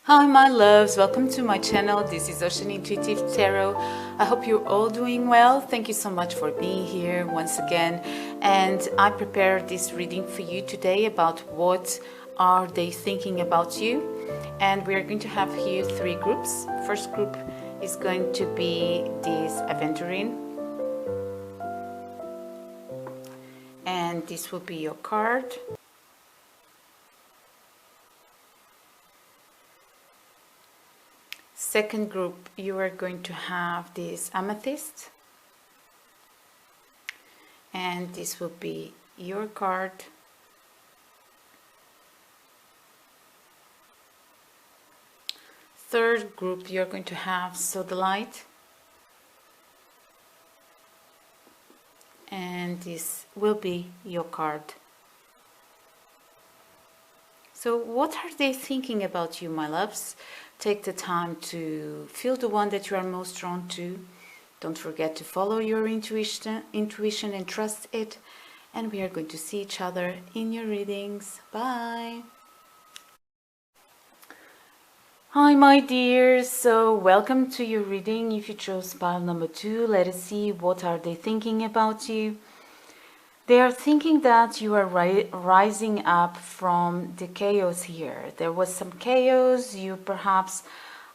Hi my loves, welcome to my channel. This is Ocean Intuitive Tarot. I hope you're all doing well. Thank you so much for being here once again. And I prepared this reading for you today about what are they thinking about you. And we are going to have here three groups. First group is going to be this aventurine. And this will be your card. Second group, you are going to have this amethyst, and this will be your card. Third group, you're going to have sodalite, and this will be your card. So what are they thinking about you, my loves? Take the time to feel the one that you are most drawn to. Don't forget to follow your intuition and trust it. And we are going to see each other in your readings. Bye. Hi, my dears. So welcome to your reading. If you chose pile number 2, let us see what are they thinking about you. They are thinking that you are rising up from the chaos here. There was some chaos. You perhaps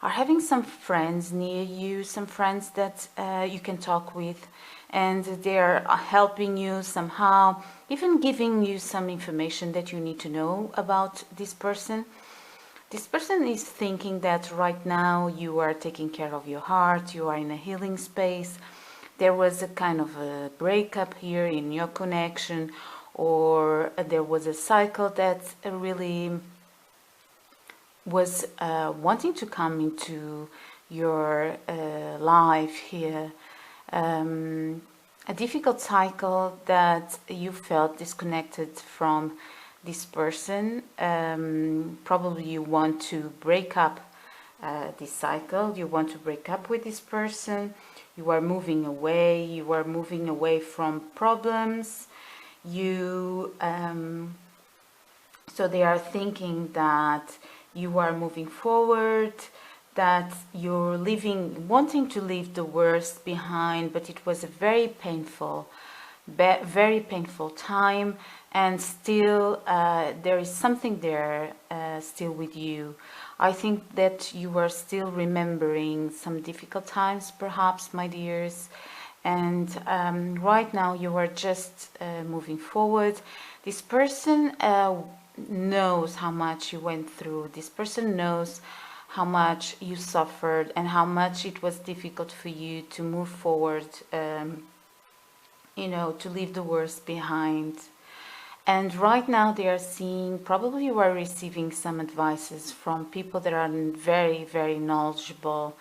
are having some friends near you, some friends that you can talk with, and they are helping you somehow, even giving you some information that you need to know about this person. This person is thinking that right now you are taking care of your heart, you are in a healing space. There was a kind of a breakup here in your connection, or there was a cycle that really was wanting to come into your life here. A difficult cycle that you felt disconnected from this person. Probably you want to break up this cycle. You want to break up with this person. You are moving away. You are moving away from problems. So they are thinking that you are moving forward, that you're wanting to leave the worst behind, but it was a very painful time, and still there is something there still with you. I think that you are still remembering some difficult times, perhaps, my dears, and right now you are just moving forward. This person knows how much you went through. This person knows how much you suffered and how much it was difficult for you to move forward, to leave the worst behind. And right now they are seeing, probably you are receiving some advices from people that are very, very knowledgeable.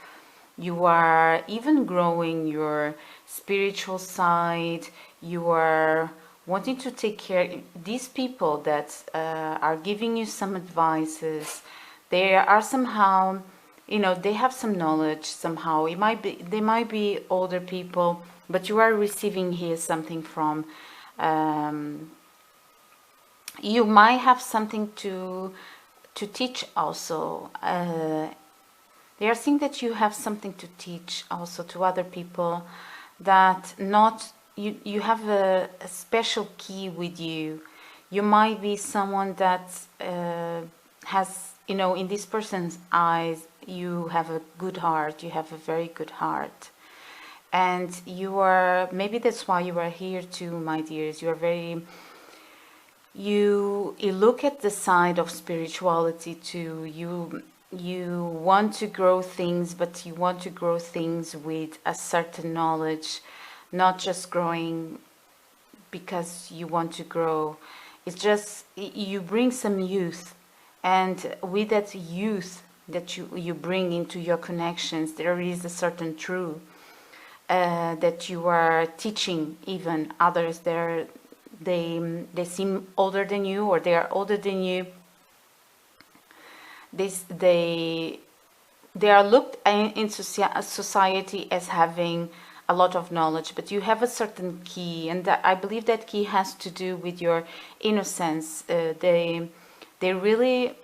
You are even growing your spiritual side. You are wanting to take care. These people that are giving you some advices, they are somehow, they have some knowledge somehow. They might be older people, but you are receiving here something from, you might have something to teach also. They are saying that you have something to teach also to other people, that you have a special key with you. You might be someone that has, in this person's eyes, you have a good heart. You have a very good heart. And maybe that's why you are here too, my dears. You are very... You look at the side of spirituality too. You want to grow things, but you want to grow things with a certain knowledge, not just growing because you want to grow. It's just you bring some youth, and with that youth that you bring into your connections, there is a certain truth that you are teaching even others. They seem older than you, or they are older than you. They are looked in society as having a lot of knowledge, but you have a certain key, and I believe that key has to do with your innocence. They really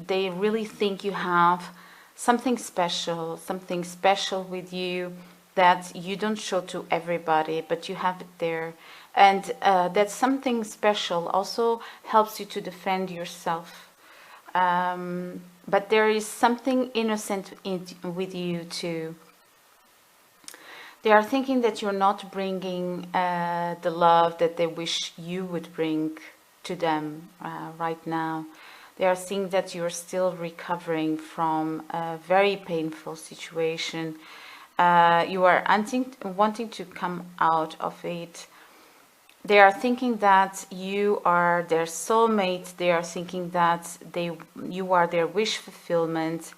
they really think you have something special with you that you don't show to everybody, but you have it there. And that something special also helps you to defend yourself. But there is something innocent with you too. They are thinking that you're not bringing the love that they wish you would bring to them right now. They are seeing that you're still recovering from a very painful situation. You are wanting to come out of it. They are thinking that you are their soulmate. They are thinking that you are their wish fulfillment.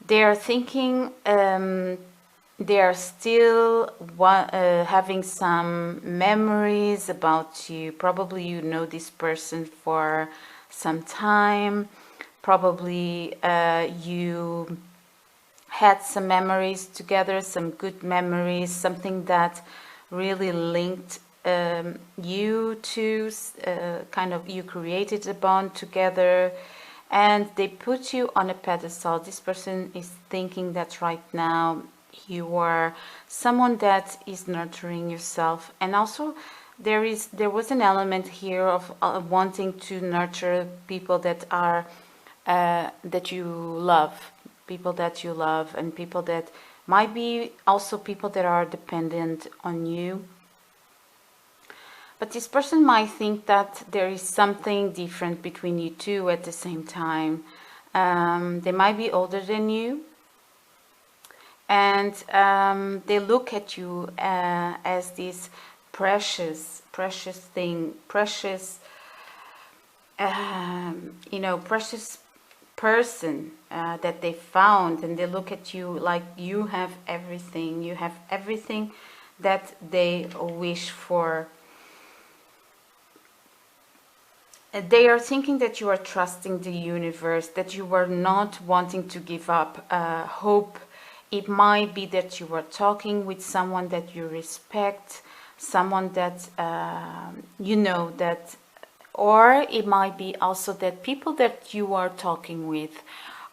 They are thinking they are still having some memories about you. Probably you know this person for some time. Probably you had some memories together, some good memories, something that really linked you to kind of, you created a bond together, and they put you on a pedestal. This person is thinking that right now you are someone that is nurturing yourself, and also there was an element here of wanting to nurture people that are that you love, people that you love, and people that might be also people that are dependent on you. But this person might think that there is something different between you two at the same time. They might be older than you, and they look at you as this precious thing, precious, precious person that they found, and they look at you like you have everything that they wish for. They are thinking that you are trusting the universe, that you are not wanting to give up hope. It might be that you are talking with someone that you respect, someone that that, or it might be also that people that you are talking with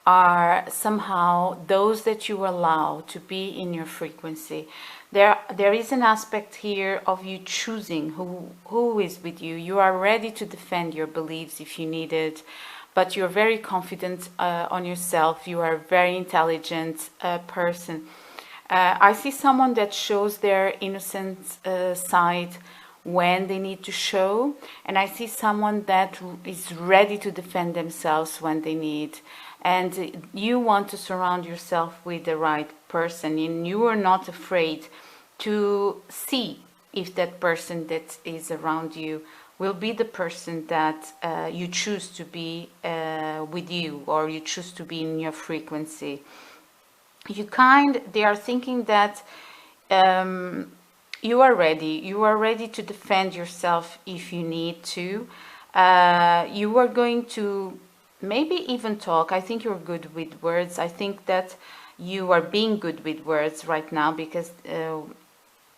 are somehow those that you allow to be in your frequency. There is an aspect here of you choosing who is with you. You are ready to defend your beliefs if you need it, but you're very confident on yourself. You are a very intelligent person. I see someone that shows their innocent side when they need to show, and I see someone that is ready to defend themselves when they need. And you want to surround yourself with the right person, and you are not afraid to see if that person that is around you will be the person that you choose to be with you, or you choose to be in your frequency. They are thinking that you are ready to defend yourself if you need to. You are going to maybe even talk. I think you're good with words. I think that you are being good with words right now, because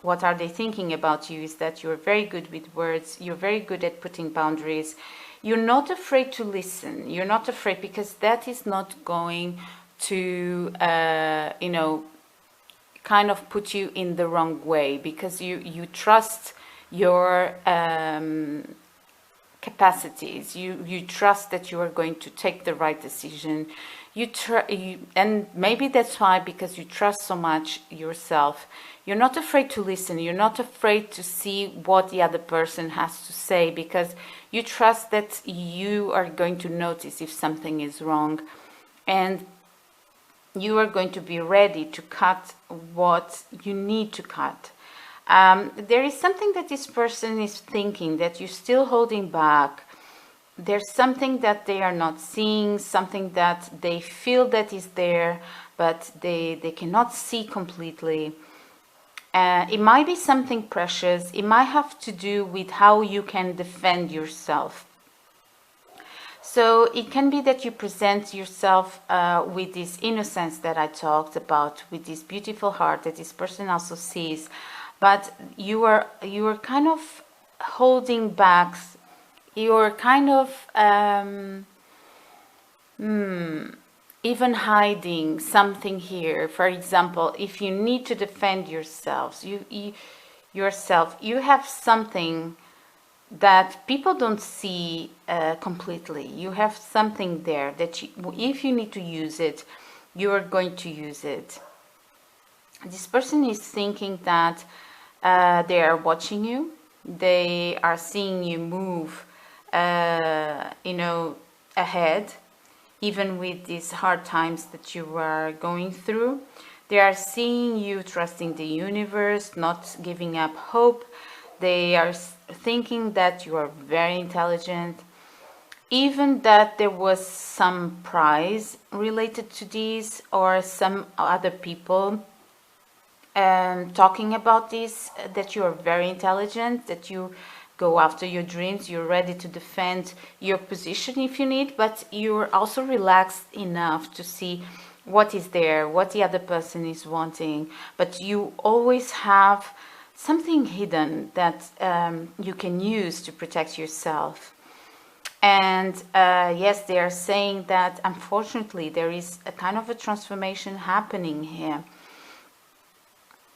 what are they thinking about you is that you're very good with words. You're very good at putting boundaries. You're not afraid to listen. You're not afraid, because that is not going to kind of put you in the wrong way, because you trust your capacities. You trust that you are going to take the right decision. And maybe that's why, because you trust so much yourself, you're not afraid to listen. You're not afraid to see what the other person has to say, because you trust that you are going to notice if something is wrong, and you are going to be ready to cut what you need to cut. There is something that this person is thinking that you're still holding back. There's something that they are not seeing, something that they feel that is there, but they cannot see completely. It might be something precious. It might have to do with how you can defend yourself. So it can be that you present yourself with this innocence that I talked about, with this beautiful heart that this person also sees, but you are kind of holding back. You are kind of even hiding something here. For example, if you need to defend yourselves, you have something that people don't see completely. You have something there that if you need to use it, you are going to use it. This person is thinking that they are watching you. They are seeing you move, ahead, even with these hard times that you are going through. They are seeing you trusting the universe, not giving up hope. They are thinking that you are very intelligent, even that there was some prize related to this, or some other people talking about this, that you are very intelligent, that you go after your dreams, you're ready to defend your position if you need, but you're also relaxed enough to see what is there, what the other person is wanting. But you always have something hidden that you can use to protect yourself. And yes, they are saying that unfortunately there is a kind of a transformation happening here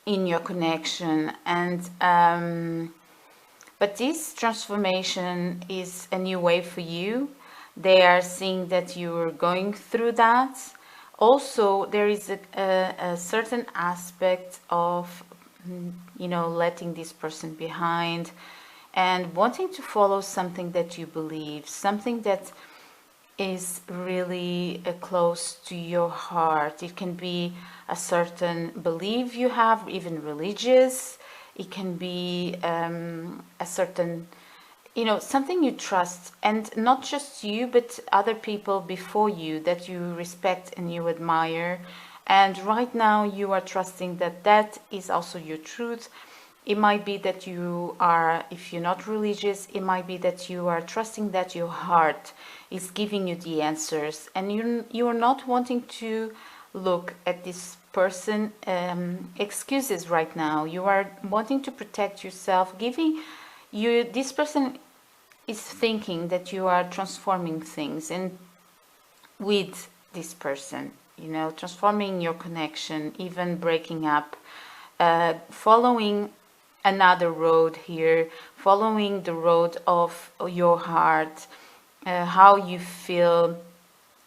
in your connection. And but this transformation is a new way for you. They are seeing that you're going through that. Also, there is a certain aspect of letting this person behind and wanting to follow something that you believe, something that is really close to your heart. It can be a certain belief you have, even religious. It can be a certain, something you trust, and not just you, but other people before you that you respect and you admire. And right now you are trusting that that is also your truth. It might be that you are, if you're not religious, it might be that you are trusting that your heart is giving you the answers, and you're not wanting to look at this person excuses right now. You are wanting to protect yourself, this person is thinking that you are transforming things, and with this person, transforming your connection, even breaking up, following another road here, following the road of your heart, how you feel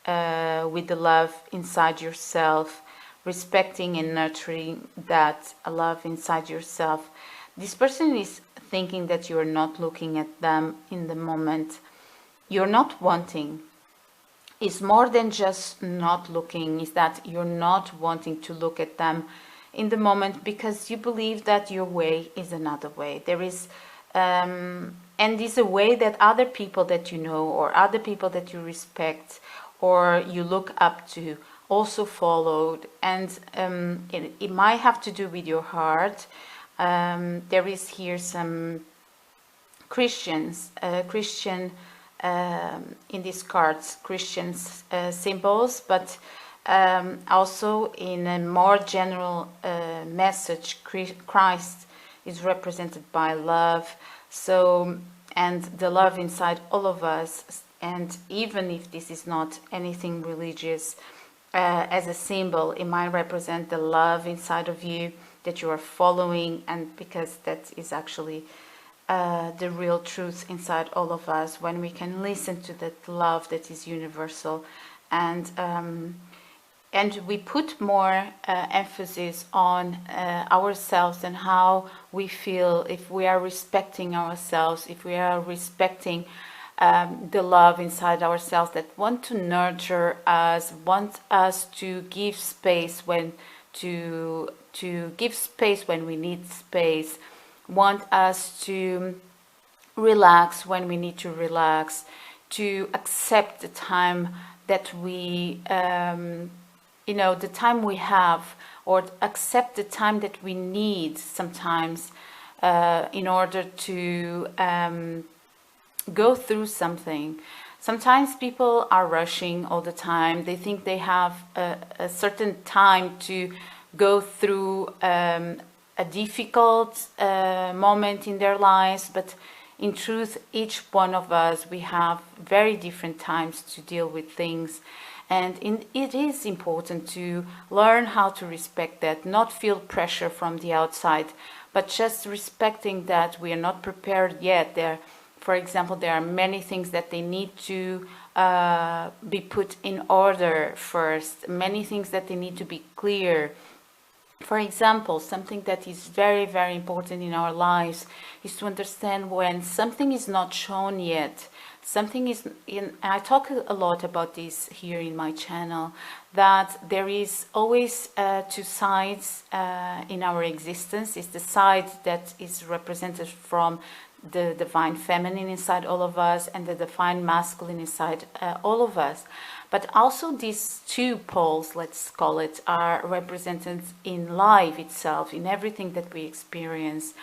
with the love inside yourself, respecting and nurturing that love inside yourself. This person is thinking that you're not looking at them in the moment. You're not wanting. It's more than just not looking, is that you're not wanting to look at them in the moment because you believe that your way is another way. There is and is a way that other people that you know, or other people that you respect or you look up to, also followed. And it might have to do with your heart. There is here some Christian in these cards, Christian symbols, but also in a more general message, Christ is represented by love. So, and the love inside all of us, and even if this is not anything religious, as a symbol, it might represent the love inside of you that you are following, and because that is actually the real truth inside all of us, when we can listen to that love that is universal. And we put more emphasis on ourselves and how we feel, if we are respecting ourselves, if we are respecting the love inside ourselves that want to nurture us, want us to give space when to give space when we need space, want us to relax when we need to relax, to accept the time that we the time we have, or accept the time that we need sometimes in order to go through something. Sometimes people are rushing all the time. They think they have a certain time to go through a difficult moment in their lives, but in truth, each one of us, we have very different times to deal with things. And it is important to learn how to respect that, not feel pressure from the outside, but just respecting that we are not prepared yet. For example, there are many things that they need to be put in order first, many things that they need to be clear. For example, something that is very, very important in our lives is to understand when something is not shown yet. Something is I talk a lot about this here in my channel, that there is always two sides in our existence. It's the side that is represented from the divine feminine inside all of us and the divine masculine inside all of us. But also these two poles, let's call it, are represented in life itself, in everything that we experience.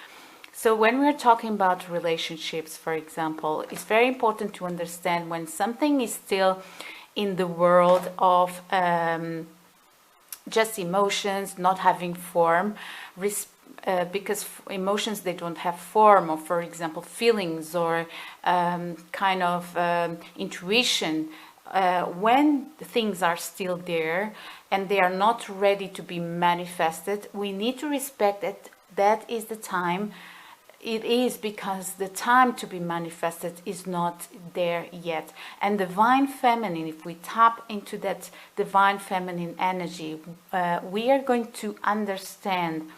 So when we're talking about relationships, for example, it's very important to understand when something is still in the world of just emotions, not having form, because emotions, they don't have form, or for example feelings or kind of intuition, when things are still there and they are not ready to be manifested, we need to respect that that is the time. It is because the time to be manifested is not there yet. And divine feminine, if we tap into that divine feminine energy, we are going to understand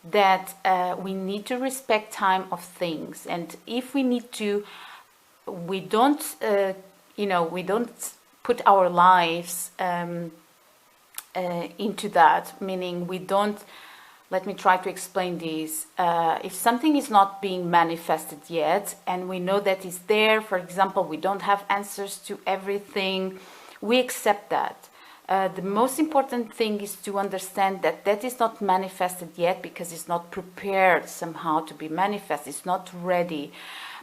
that we need to respect time of things. And if we need to, we don't we don't put our lives into that, meaning we don't. Let me try to explain this. If something is not being manifested yet, and we know that it's there, for example, we don't have answers to everything, we accept that. The most important thing is to understand that that is not manifested yet because it's not prepared somehow to be manifested, it's not ready.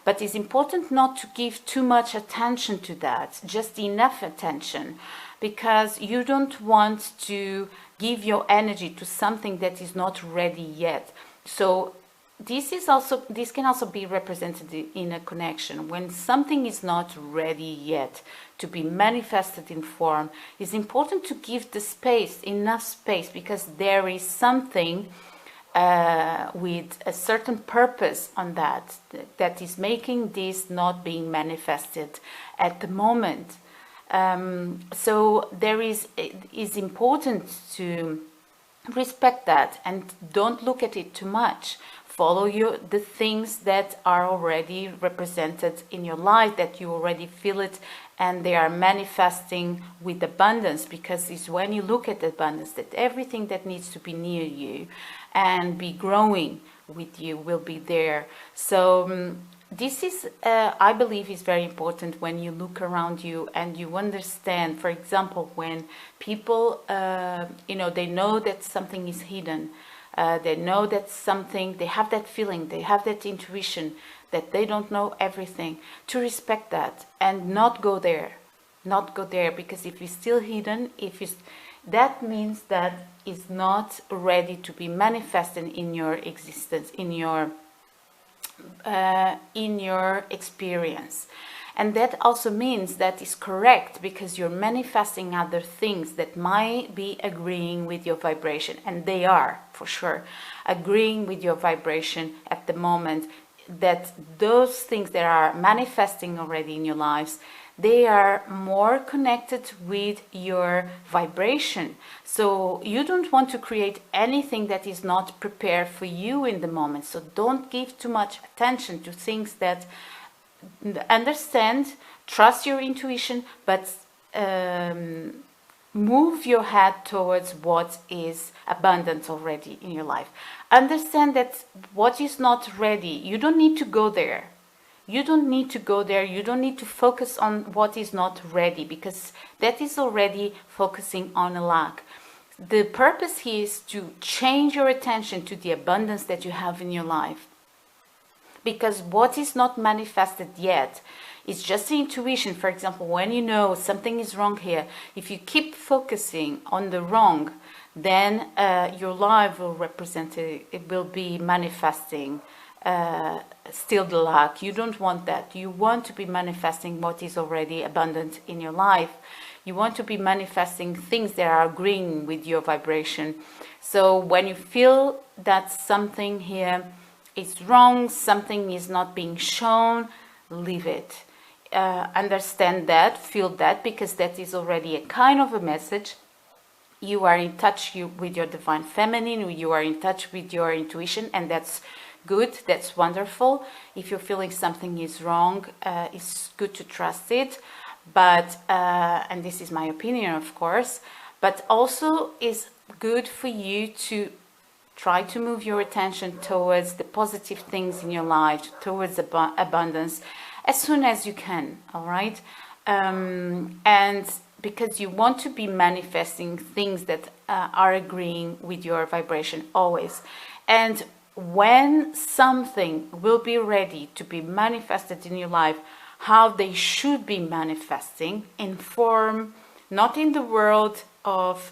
But it's important not to give too much attention to that, just enough attention, because you don't want to give your energy to something that is not ready yet. So this can also be represented in a connection. When something is not ready yet to be manifested in form, it's important to give the space, enough space, because there is something with a certain purpose on that is making this not being manifested at the moment. So it is important to respect that and don't look at it too much. Follow the things that are already represented in your life, that you already feel it, and they are manifesting with abundance, because it's when you look at abundance that everything that needs to be near you and be growing with you will be there. So this is, I believe, is very important when you look around you and you understand, for example, when people, they know that something is hidden, they know that something, they have that feeling, they have that intuition that they don't know everything, to respect that and not go there, because if it's still hidden, that means that it's not ready to be manifested in your existence, in your experience. And that also means that is correct, because you're manifesting other things that might be agreeing with your vibration, and they are for sure agreeing with your vibration at the moment. That those things that are manifesting already in your lives, they are more connected with your vibration. So you don't want to create anything that is not prepared for you in the moment. So don't give too much attention to things that, understand, trust your intuition, but move your head towards what is abundant already in your life. Understand that what is not ready, you don't need to go there. You don't need to go there. You don't need to focus on what is not ready, because that is already focusing on a lack. The purpose here is to change your attention to the abundance that you have in your life. Because what is not manifested yet is just the intuition. For example, when you know something is wrong here, if you keep focusing on the wrong, then your life will represent it will be manifesting steal the luck. You don't want that. You want to be manifesting what is already abundant in your life. You want to be manifesting things that are agreeing with your vibration. So when you feel that something here is wrong, something is not being shown, leave it. Understand that, feel that, because that is already a kind of a message. You are in touch with your divine feminine, you are in touch with your intuition, and that's good, that's wonderful. If you're feeling something is wrong, it's good to trust it. But, and this is my opinion, of course, but also is good for you to try to move your attention towards the positive things in your life, towards abundance, as soon as you can, all right? And because you want to be manifesting things that are agreeing with your vibration always. And when something will be ready to be manifested in your life, how they should be manifesting in form, not in the world of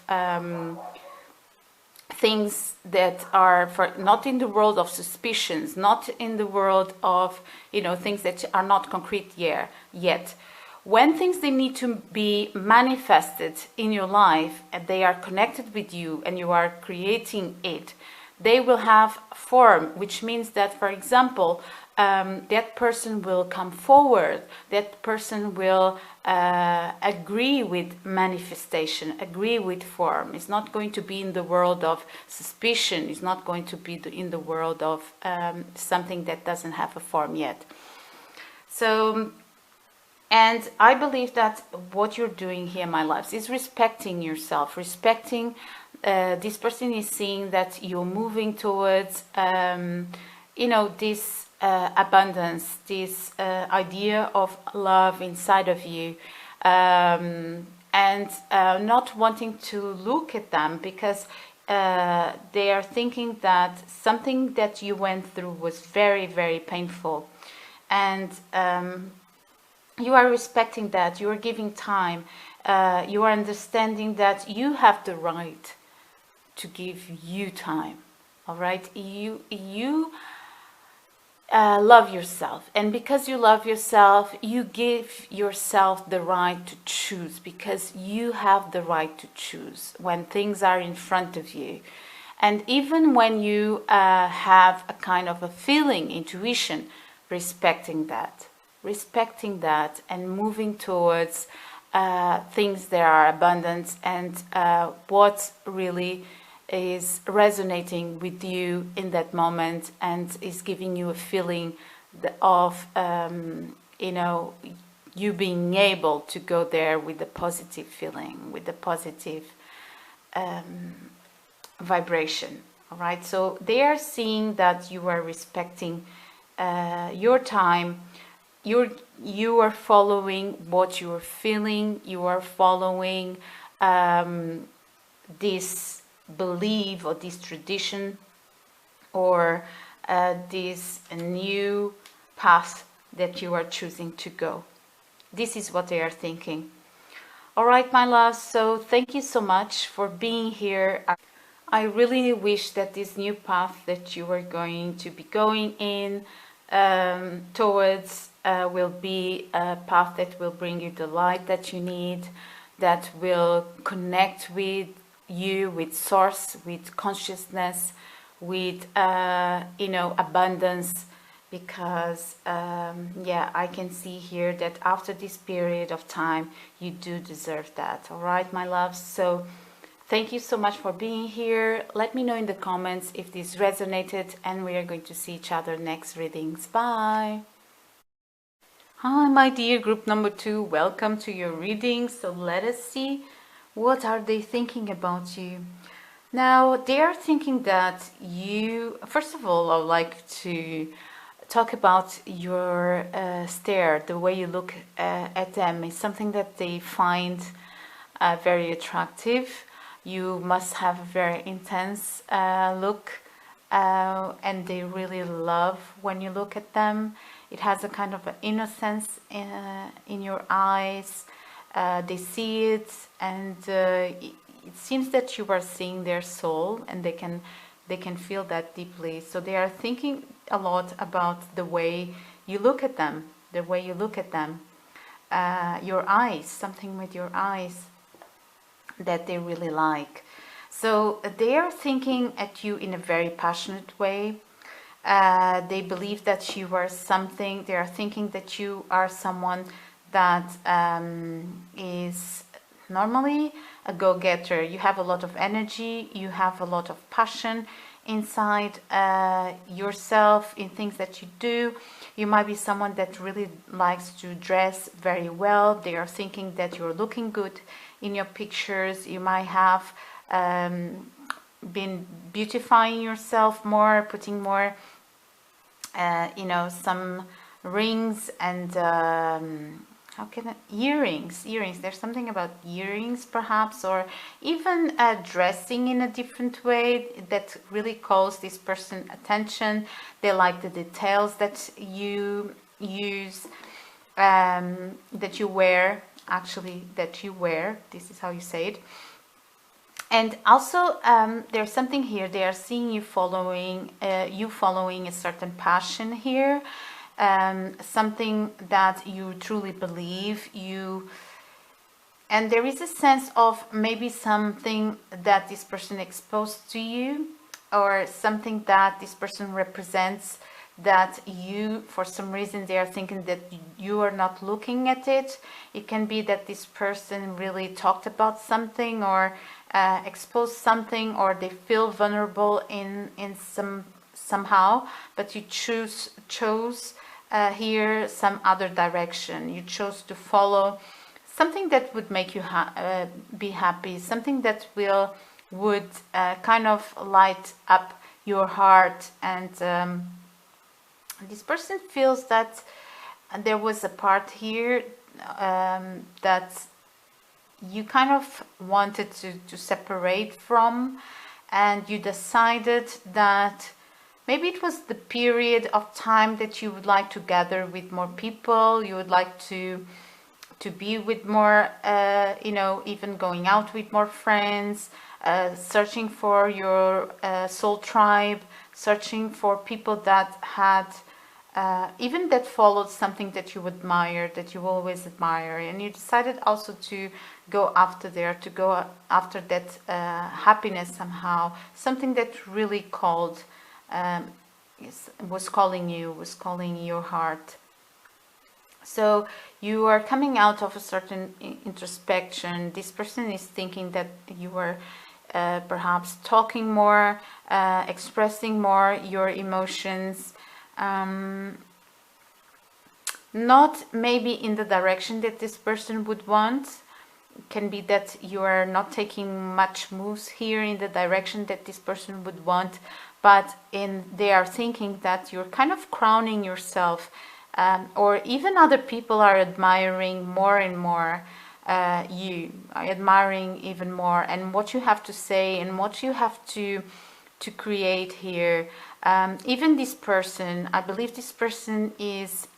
things that are not in the world of suspicions, not in the world of things that are not concrete yet. When things they need to be manifested in your life and they are connected with you and you are creating it, they will have form, which means that, for example, that person will come forward, that person will agree with manifestation, agree with form. It's not going to be in the world of suspicion, it's not going to be in the world of something that doesn't have a form yet. So, and I believe that what you're doing here, my loves, is respecting yourself, respecting this person is seeing that you're moving towards, this abundance, this idea of love inside of you, and not wanting to look at them because they are thinking that something that you went through was very, very painful, and you are respecting that, you are giving time, you are understanding that you have the right to give you time, all right? You love yourself, and because you love yourself, you give yourself the right to choose, because you have the right to choose when things are in front of you. And even when you have a kind of a feeling, intuition, respecting that and moving towards things that are abundant and what really is resonating with you in that moment and is giving you a feeling of you being able to go there with a positive feeling, with a positive vibration. All right, so they are seeing that you are respecting your time, you are following what you are feeling, you are following this belief or this tradition or this new path that you are choosing to go. This is what they are thinking. All right, my loves, so thank you so much for being here. I really wish that this new path that you are going to be going in towards will be a path that will bring you the light that you need, that will connect with you, with source, with consciousness, with abundance, because I can see here that after this period of time you do deserve that. All right, my loves, so thank you so much for being here. Let me know in the comments if this resonated, and we are going to see each other next readings. Bye. Hi, my dear group number 2, welcome to your reading. So let us see, what are they thinking about you? Now, they are thinking that you, first of all, I would like to talk about your stare, the way you look at them is something that they find very attractive. You must have a very intense look, and they really love when you look at them. It has a kind of an innocence in your eyes. They see it, and it seems that you are seeing their soul, and they can They can feel that deeply. So they are thinking a lot about the way you look at them, the way you look at them. Your eyes, something with your eyes that they really like. So they are thinking at you in a very passionate way. They believe that you are something. They are thinking that you are someone that is normally a go-getter. You have a lot of energy. You have a lot of passion inside yourself in things that you do. You might be someone that really likes to dress very well. They are thinking that you're looking good in your pictures. You might have been beautifying yourself more, putting more some rings and earrings. There's something about earrings perhaps, or even dressing in a different way that really calls this person attention. They like the details that you use, that you wear, this is how you say it. And also there's something here. They are seeing you following a certain passion here, something that you truly believe you. And there is a sense of maybe something that this person exposed to you, or something that this person represents, that you, for some reason, they are thinking that you are not looking at it. It can be that this person really talked about something, or exposed something, or they feel vulnerable in somehow, but you chose here some other direction. You chose to follow something that would make you be happy, something that would kind of light up your heart. And this person feels that there was a part here that you kind of wanted to separate from, and you decided that maybe it was the period of time that you would like to gather with more people. You would like to be with more, even going out with more friends, searching for your soul tribe, searching for people that had, even that followed something that you admire, that you always admire. And you decided also to go after that happiness somehow, something that really called, was calling your heart. So you are coming out of a certain introspection. This person is thinking that you are perhaps talking more, expressing more your emotions, not maybe in the direction that this person would want. It can be that you are not taking much moves here in the direction that this person would want, but they are thinking that you're kind of crowning yourself, or even other people are admiring more and more. You are admiring even more, and what you have to say and what you have to create here. Even this person, I believe this person is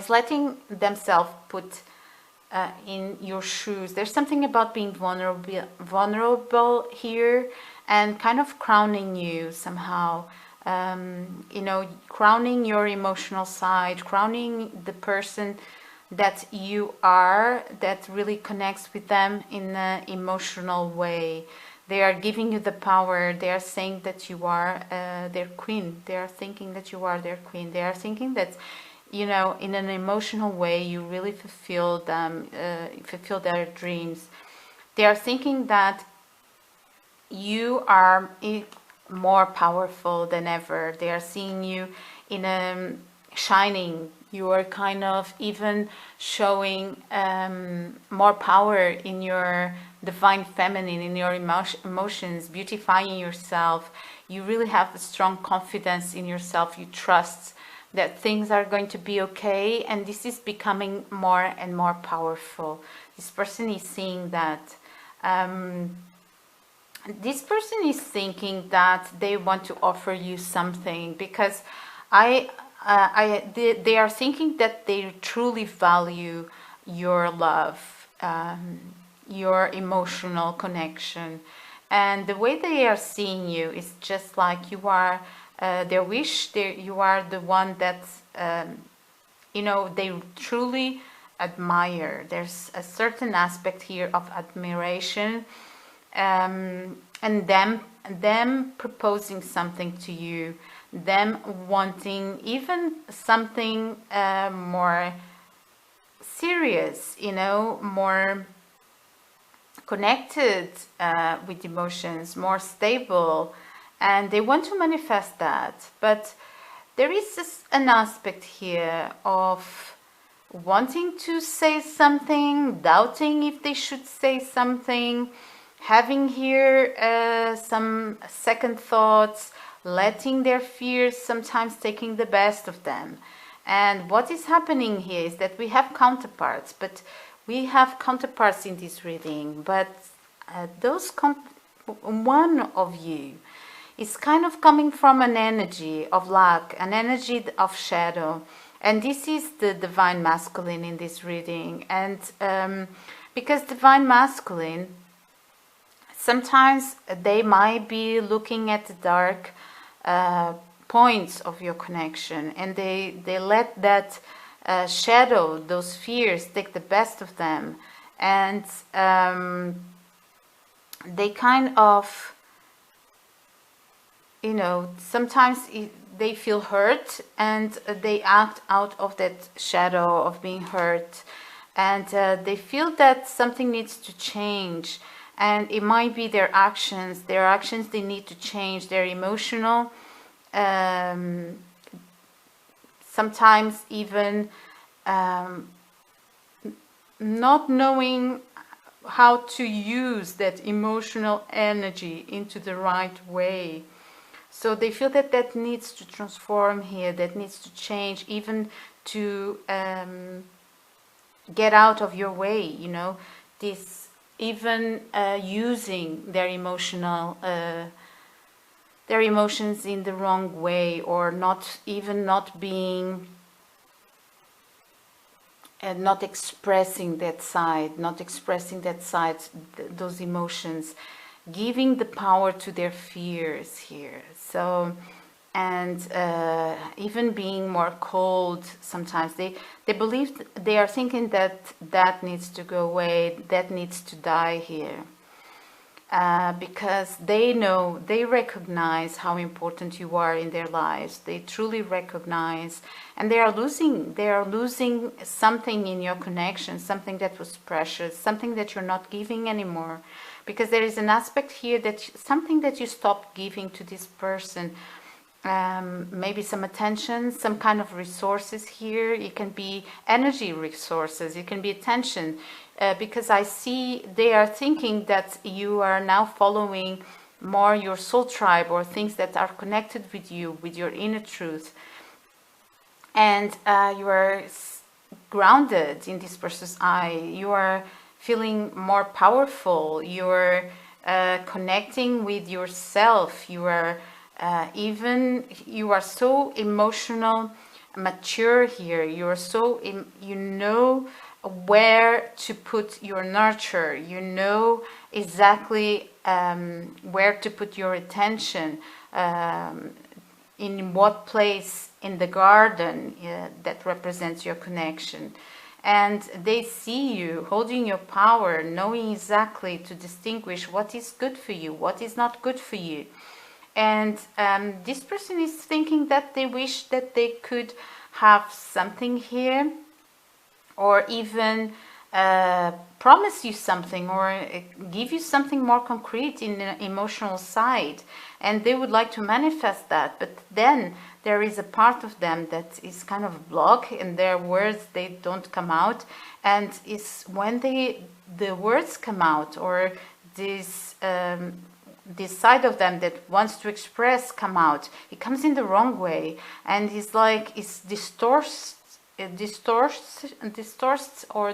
letting themselves put in your shoes. There's something about being vulnerable here, and kind of crowning you somehow. Crowning your emotional side, crowning the person that you are, that really connects with them in an emotional way. They are giving you the power. They are saying that you are their queen. They are thinking that you are their queen. They are thinking that, in an emotional way, you really fulfill them, fulfill their dreams. They are thinking that you are more powerful than ever. They are seeing you in a shining. You are kind of even showing more power in your divine feminine, in your emotions, beautifying yourself. You really have a strong confidence in yourself. You trust that things are going to be okay, and this is becoming more and more powerful. This person is seeing that. This person is thinking that they want to offer you something, because they are thinking that they truly value your love, your emotional connection. And the way they are seeing you is just like you are their wish. You are the one that, you know, they truly admire. There's a certain aspect here of admiration, and them proposing something to you, them wanting even something more serious, you know, more connected with emotions, more stable, and they want to manifest that. But there is an aspect here of wanting to say something, doubting if they should say something, having here some second thoughts, letting their fears sometimes taking the best of them. And what is happening here is that we have counterparts, but we have counterparts in this reading, but one of you is kind of coming from an energy of lack, an energy of shadow. And this is the divine masculine in this reading. And because divine masculine, sometimes they might be looking at the dark points of your connection, and they let that shadow, those fears, take the best of them. And they kind of, you know, sometimes they feel hurt and they act out of that shadow of being hurt, and they feel that something needs to change. And it might be their actions they need to change, their emotional, sometimes even not knowing how to use that emotional energy into the right way. So they feel that that needs to transform here, that needs to change, even to get out of your way, you know, this even using their emotional their emotions in the wrong way, or not being and not expressing that side, those emotions, giving the power to their fears here. So, and even being more cold sometimes. They believe, they are thinking that needs to go away, that needs to die here. Because they know, they recognize how important you are in their lives. They truly recognize, and they are losing something in your connection, something that was precious, something that you're not giving anymore. Because there is an aspect here that something that you stopped giving to this person, maybe some attention, some kind of resources here. It can be energy resources, it can be attention. Because I see they are thinking that you are now following more your soul tribe, or things that are connected with you, with your inner truth. And you are grounded in this person's eye. You are feeling more powerful. You are connecting with yourself. You are you are so emotional, mature here. You are so, you know where to put your nurture, you know exactly where to put your attention, in what place in the garden that represents your connection. And they see you holding your power, knowing exactly to distinguish what is good for you, what is not good for you. And this person is thinking that they wish that they could have something here, or even promise you something, or give you something more concrete in the emotional side, and they would like to manifest that. But then there is a part of them that is kind of blocked, and their words, they don't come out. And it's when the words come out, or this side of them that wants to express come out, it comes in the wrong way, and it's like it's distorts, or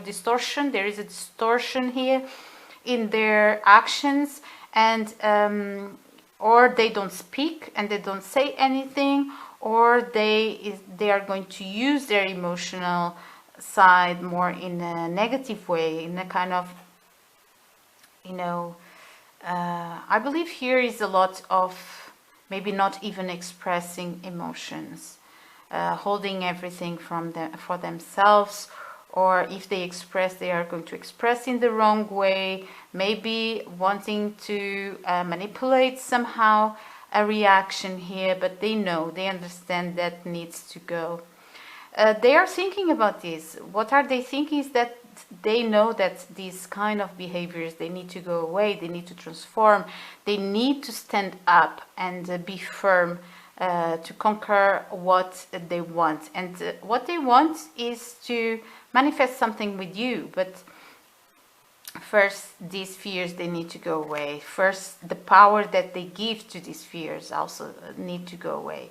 distortion. There is a distortion here in their actions, and or they don't speak and they don't say anything, or they are going to use their emotional side more in a negative way, in a kind of, you know, I believe here is a lot of maybe not even expressing emotions, holding everything for themselves, or if they express, they are going to express in the wrong way, maybe wanting to manipulate somehow a reaction here, but they understand that needs to go. They are thinking about this. What are they thinking is that they know that these kind of behaviors, they need to go away, they need to transform, they need to stand up and be firm to conquer what they want. And what they want is to manifest something with you, but first these fears, they need to go away. First, the power that they give to these fears also need to go away.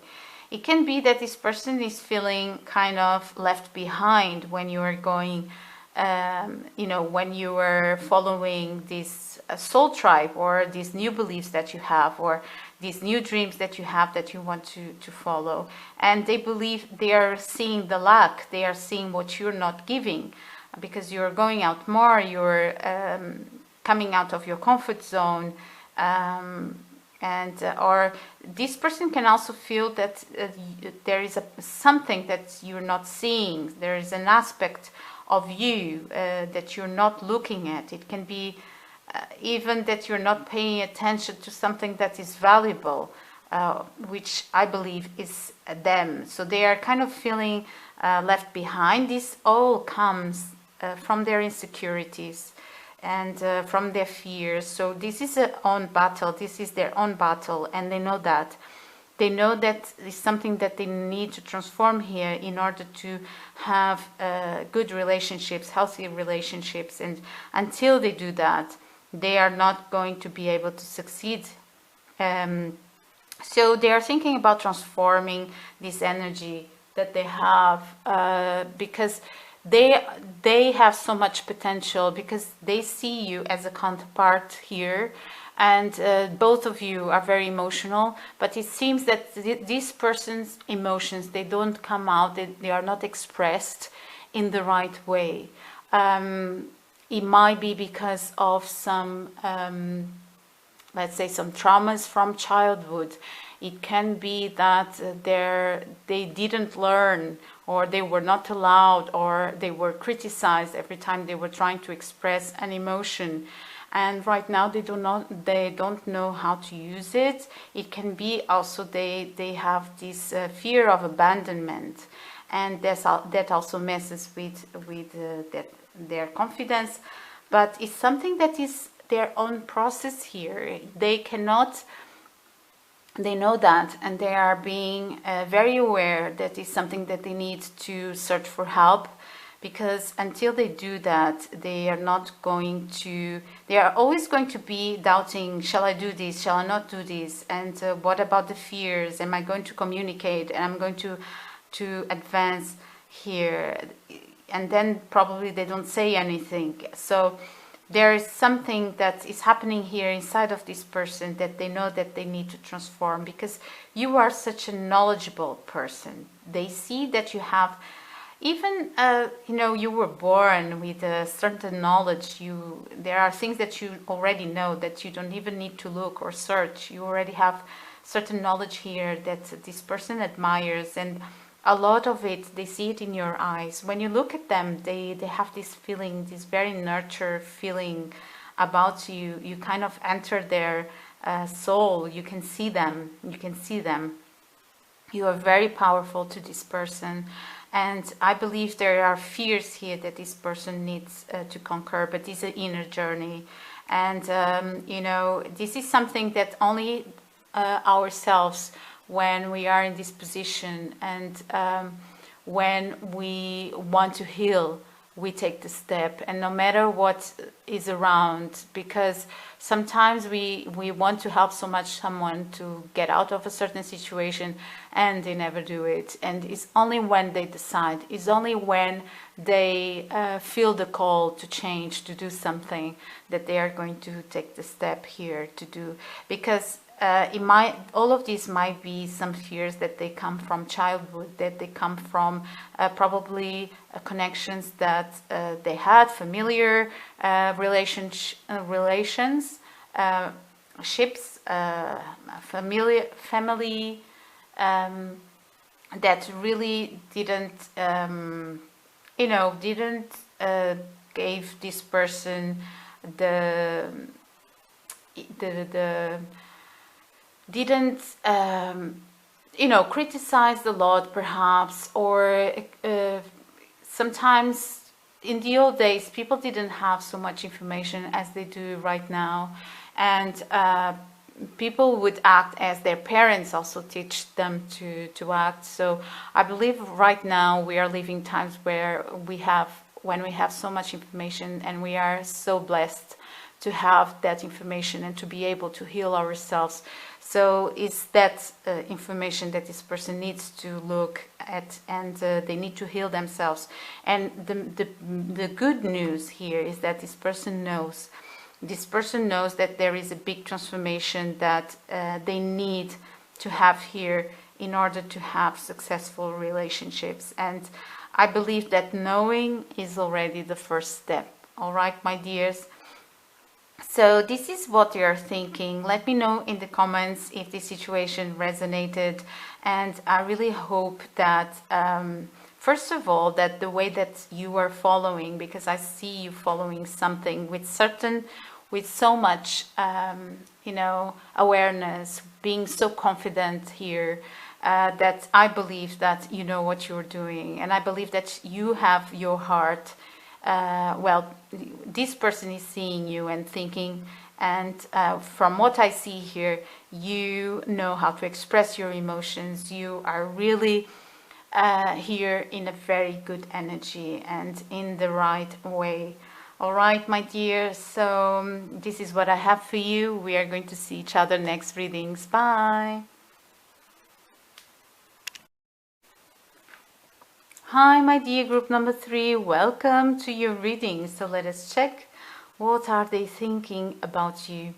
It can be that this person is feeling kind of left behind when you are going, when you are following this soul tribe, or these new beliefs that you have, or these new dreams that you have that you want to follow. And they believe, they are seeing the lack, they are seeing what you're not giving, because you're going out more, you're coming out of your comfort zone. Or this person can also feel that there is something that you're not seeing. There is an aspect of you that you're not looking at. It can be even that you're not paying attention to something that is valuable, which I believe is them. So they are kind of feeling left behind. This all comes from their insecurities and from their fears. So this is their own battle. This is their own battle, and they know that. They know that it's something that they need to transform here in order to have good relationships, healthy relationships. And until they do that, they are not going to be able to succeed. So they are thinking about transforming this energy that they have, because they have so much potential, because they see you as a counterpart here, and both of you are very emotional, but it seems that this person's emotions, they don't come out, they are not expressed in the right way. It might be because of some, let's say, some traumas from childhood. It can be that they didn't learn, or they were not allowed, or they were criticized every time they were trying to express an emotion. And right now they don't know how to use it. It can be also they have this fear of abandonment, and that also messes with their confidence. But it's something that is their own process here. They know that, and they are being very aware that it's something that they need to search for help, because until they do that, they are always going to be doubting, shall I do this, shall I not do this, and what about the fears, am I going to communicate, and I'm going to advance here, and then probably they don't say anything. So there is something that is happening here inside of this person that they know that they need to transform, because you are such a knowledgeable person. They see that you have, even you were born with a certain knowledge. There are things that you already know, that you don't even need to look or search. You already have certain knowledge here that this person admires, and a lot of it, they see it in your eyes. When you look at them, they have this feeling, this very nurture feeling about you. You kind of enter their soul. You can see them. You are very powerful to this person. And I believe there are fears here that this person needs to conquer, but it's an inner journey. And, this is something that only ourselves, when we are in this position, and when we want to heal, we take the step, and no matter what is around, because sometimes we want to help so much someone to get out of a certain situation, and they never do it. And it's only when they decide, it's only when they feel the call to change, to do something, that they are going to take the step here to do. Because all of these might be some fears that they come from childhood, that they come from probably connections that they had, familiar relations, ships, family that really didn't, didn't gave this person the didn't criticize a lot perhaps, or sometimes in the old days people didn't have so much information as they do right now, and people would act as their parents also teach them to act. So I believe right now we are living times where when we have so much information, and we are so blessed to have that information and to be able to heal ourselves. So it's that information that this person needs to look at, and they need to heal themselves. And the good news here is that this person knows that there is a big transformation that they need to have here in order to have successful relationships. And I believe that knowing is already the first step. All right, my dears. So this is what you are thinking. Let me know in the comments if this situation resonated. And I really hope that, first of all, that the way that you are following, because I see you following something with so much, awareness, being so confident here, that I believe that you know what you're doing. And I believe that you have your heart. This person is seeing you and thinking, and from what I see here, you know how to express your emotions. You are really here in a very good energy and in the right way. All right, my dear, so this is what I have for you. We are going to see each other next readings. Bye. Hi, my dear group number 3. Welcome to your reading. So let us check. What are they thinking about you?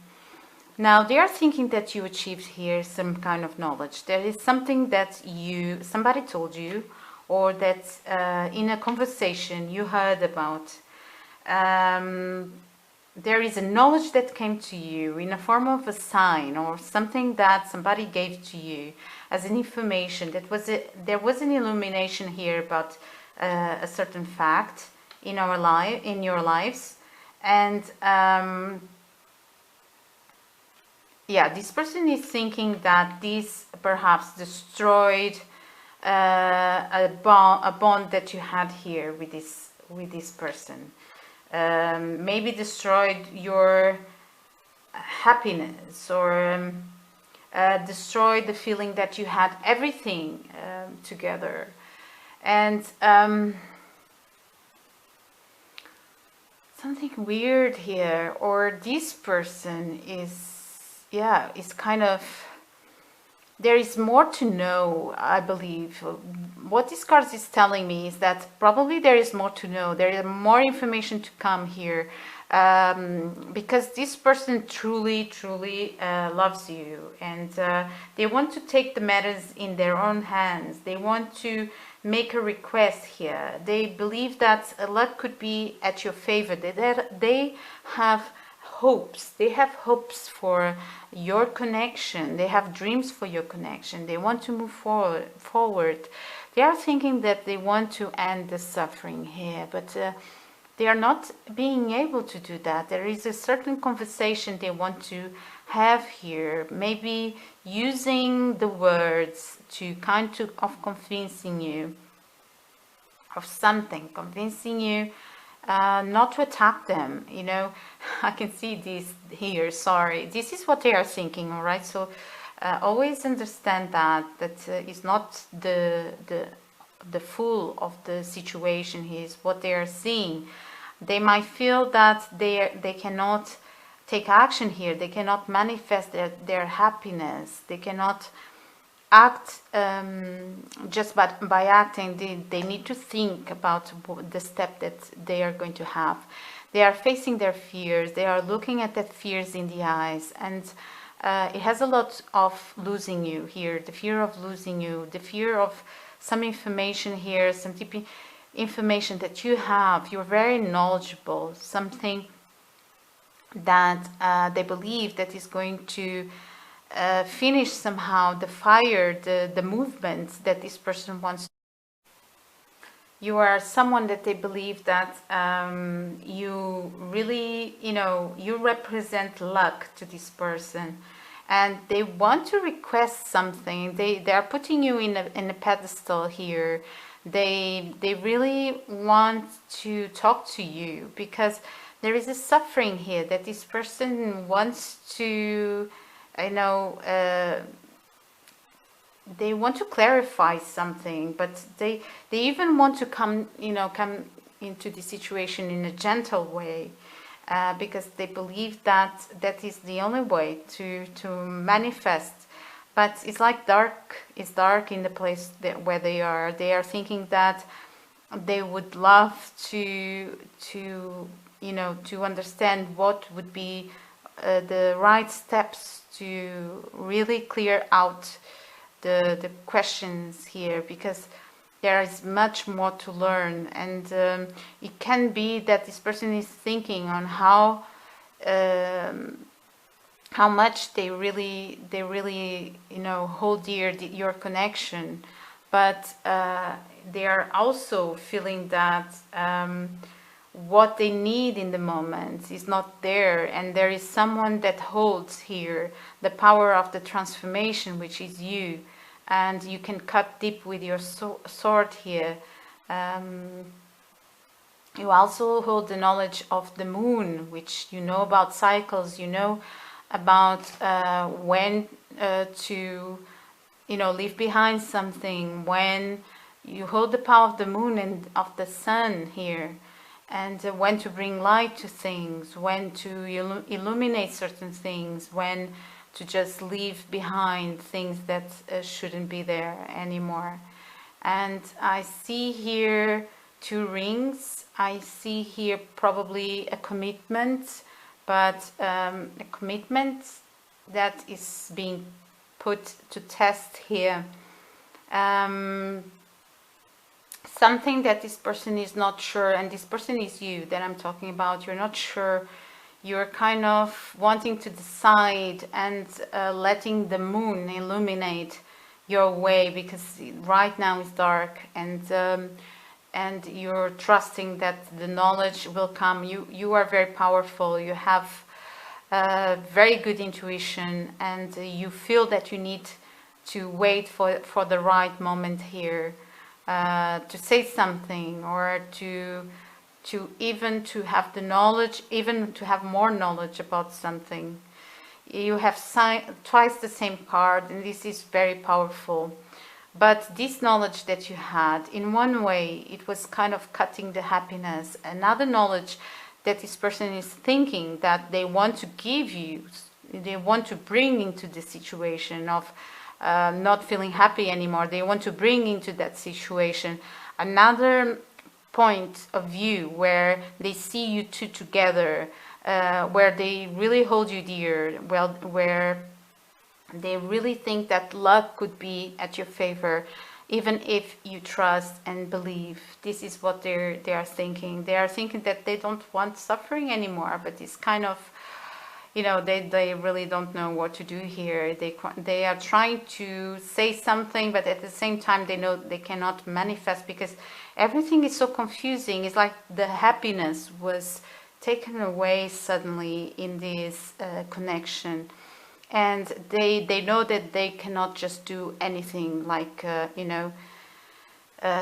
Now, they are thinking that you achieved here some kind of knowledge. There is something that somebody told you, or that in a conversation you heard about. There is a knowledge that came to you in a form of a sign, or something that somebody gave to you as an information. There was an illumination here about a certain fact in your lives, and this person is thinking that this perhaps destroyed a bond that you had here with this person. Maybe destroyed your happiness, or destroyed the feeling that you had everything together. And something weird here, or this person is kind of, there is more to know, I believe. What this card is telling me is that probably there is more to know. There is more information to come here, because this person truly, truly loves you, and they want to take the matters in their own hands. They want to make a request here. They believe that luck could be at your favor. They have hopes. They have hopes for your connection. They have dreams for your connection. They want to move forward. They are thinking that they want to end the suffering here, but they are not being able to do that. There is a certain conversation they want to have here, maybe using the words to kind of convincing you of something, convincing you not to attack them. I can see this here. Sorry, this is what they are thinking. All right, so always understand that is not the full of the situation. Here is what they are seeing. They might feel that they cannot take action here. They cannot manifest their happiness. They cannot act just by acting. They need to think about the step that they are going to have. They are facing their fears. They are looking at their fears in the eyes, and it has a lot of losing you here. The fear of losing you, the fear of some information here, some deep information that you have. You're very knowledgeable. Something that they believe that is going to finish somehow the fire, the movement that this person wants. You are someone that they believe that you really, you represent luck to this person, and they want to request something. They are putting you in a pedestal here. They really want to talk to you because there is a suffering here that this person wants to, they want to clarify something, but they even want to come into the situation in a gentle way, because they believe that that is the only way to manifest. But it's like dark. It's dark in the place where they are. They are thinking that they would love to understand what would be the right steps to really clear out the questions here, because there is much more to learn, and it can be that this person is thinking on how much they really hold dear your connection, but they are also feeling that what they need in the moment is not there, and there is someone that holds here the power of the transformation, which is you, and you can cut deep with your sword here. You also hold the knowledge of the moon, which you know about cycles, you know about when to leave behind something, when you hold the power of the moon and of the sun here, and when to bring light to things, when to illuminate certain things, when to just leave behind things that shouldn't be there anymore. And I see here 2 rings. I see here probably a commitment, but a commitment that is being put to test here. Something that this person is not sure, and this person is you that I'm talking about. You're not sure. You're kind of wanting to decide and letting the moon illuminate your way, because right now it's dark, and you're trusting that the knowledge will come. You are very powerful. You have very good intuition, and you feel that you need to wait for the right moment here, to say something, or to even to have the knowledge, even to have more knowledge about something. You have twice the same card, and this is very powerful. But this knowledge that you had, in one way, it was kind of cutting the happiness. Another knowledge that this person is thinking that they want to give you, they want to bring into the situation of not feeling happy anymore. They want to bring into that situation another point of view where they see you two together, where they really hold you dear, where they really think that luck could be at your favor, even if you trust and believe. This is what they are thinking. They are thinking that they don't want suffering anymore, but it's kind of, they really don't know what to do here. They are trying to say something, but at the same time they know they cannot manifest because everything is so confusing. It's like the happiness was taken away suddenly in this connection, and they know that they cannot just do anything like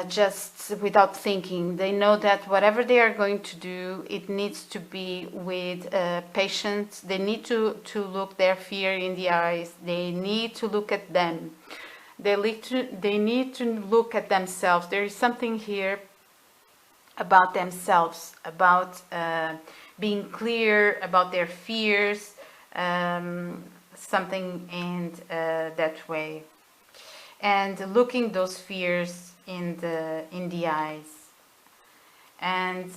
just without thinking. They know that whatever they are going to do, it needs to be with patience. They need to look their fear in the eyes. They need to look at them. They need to look at themselves. There is something here about themselves, about being clear about their fears, something in that way, and looking those fears in the eyes. And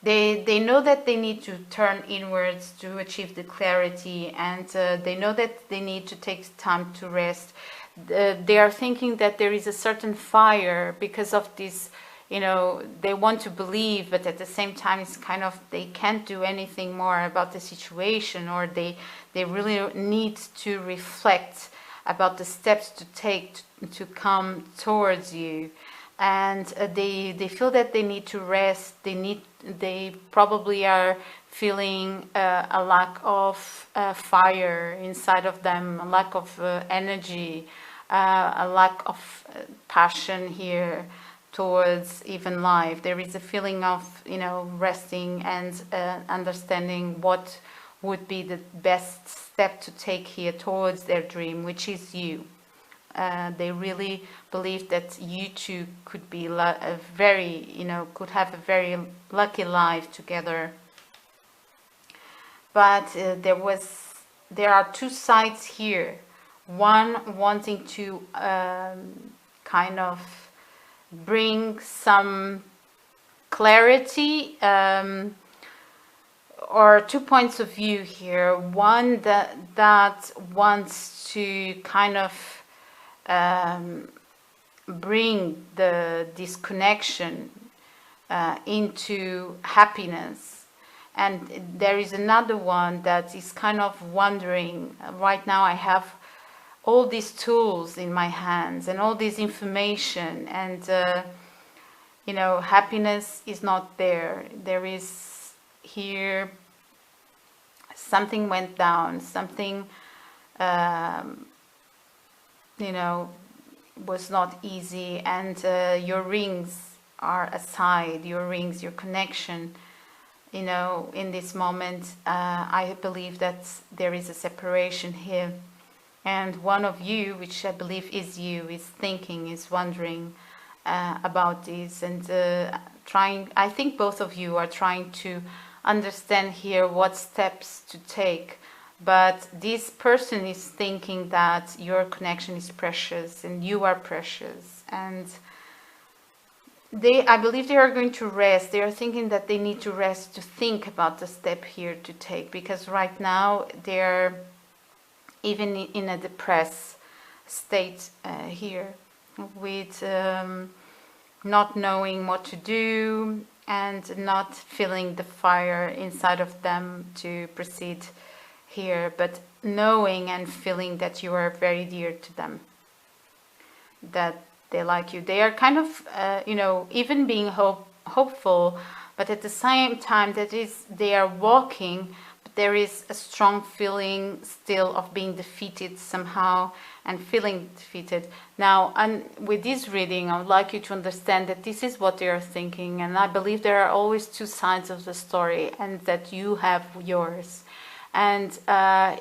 they know that they need to turn inwards to achieve the clarity, and they know that they need to take time to rest. They are thinking that there is a certain fire because of this you know, they want to believe, but at the same time it's kind of they can't do anything more about the situation, or they really need to reflect about the steps to take to come towards you. And they feel that they need to rest. They probably are feeling a lack of fire inside of them, a lack of energy, a lack of passion here towards even life. There is a feeling of, you know, resting and understanding what would be the best step to take here towards their dream, which is you. They really believe that you two could be a very, you know, could have a very lucky life together. But there are two sides here. One wanting to kind of bring some clarity, or 2 points of view here. One that wants to kind of bring the disconnection into happiness, and there is another one that is kind of wondering, right now I have all these tools in my hands and all this information, and you know, happiness is not there. There is here something went down, something you know, was not easy, and your rings are aside, your rings, your connection, you know, in this moment. I believe that there is a separation here, and one of you, which I believe is you, is thinking, is wondering about this, and trying, I think both of you are trying to understand here what steps to take. But this person is thinking that your connection is precious and you are precious, and I believe they are going to rest. They are thinking that they need to rest to think about the step here to take, because right now they're even in a depressed state here, with not knowing what to do and not feeling the fire inside of them to proceed here, but knowing and feeling that you are very dear to them, that they like you. They are kind of, you know, even being hopeful, but at the same time they are walking, but there is a strong feeling still of being defeated somehow, and feeling defeated. Now, and with this reading, I would like you to understand that this is what they are thinking, and I believe there are always two sides of the story, and that you have yours. And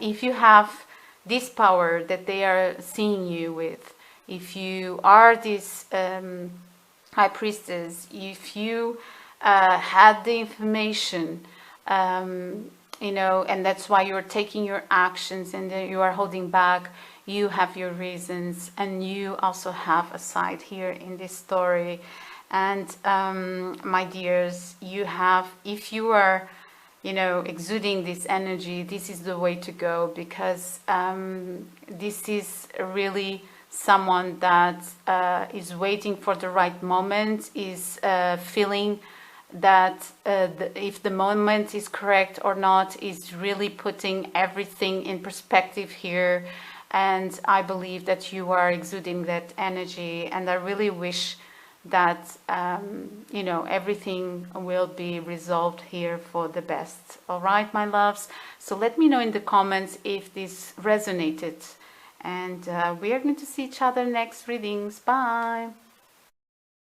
if you have this power that they are seeing you with, if you are this high priestess, if you had the information, you know, and that's why you're taking your actions and you are holding back, you have your reasons, and you also have a side here in this story. And my dears, you have, if you are, you know, exuding this energy, this is the way to go, because this is really someone that is waiting for the right moment, is feeling that if the moment is correct or not, is really putting everything in perspective here. And I believe that you are exuding that energy, and I really wish that you know, everything will be resolved here for the best. All right, my loves, so let me know in the comments if this resonated, and we are going to see each other next readings. Bye.